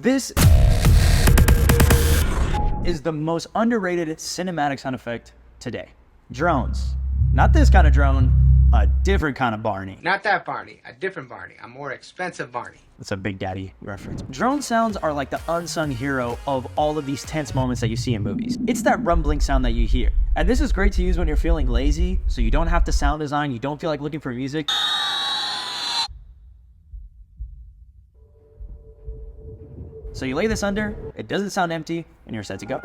This is the most underrated cinematic sound effect today. Drones. Not this kind of drone, a different kind of Barney. Not that Barney, a different Barney, a more expensive Barney. That's a Big Daddy reference. Drone sounds are like the unsung hero of all of these tense moments that you see in movies. It's that rumbling sound that you hear. And this is great to use when you're feeling lazy, so you don't have to sound design, you don't feel like looking for music. So you lay this under, it doesn't sound empty, and you're set to go.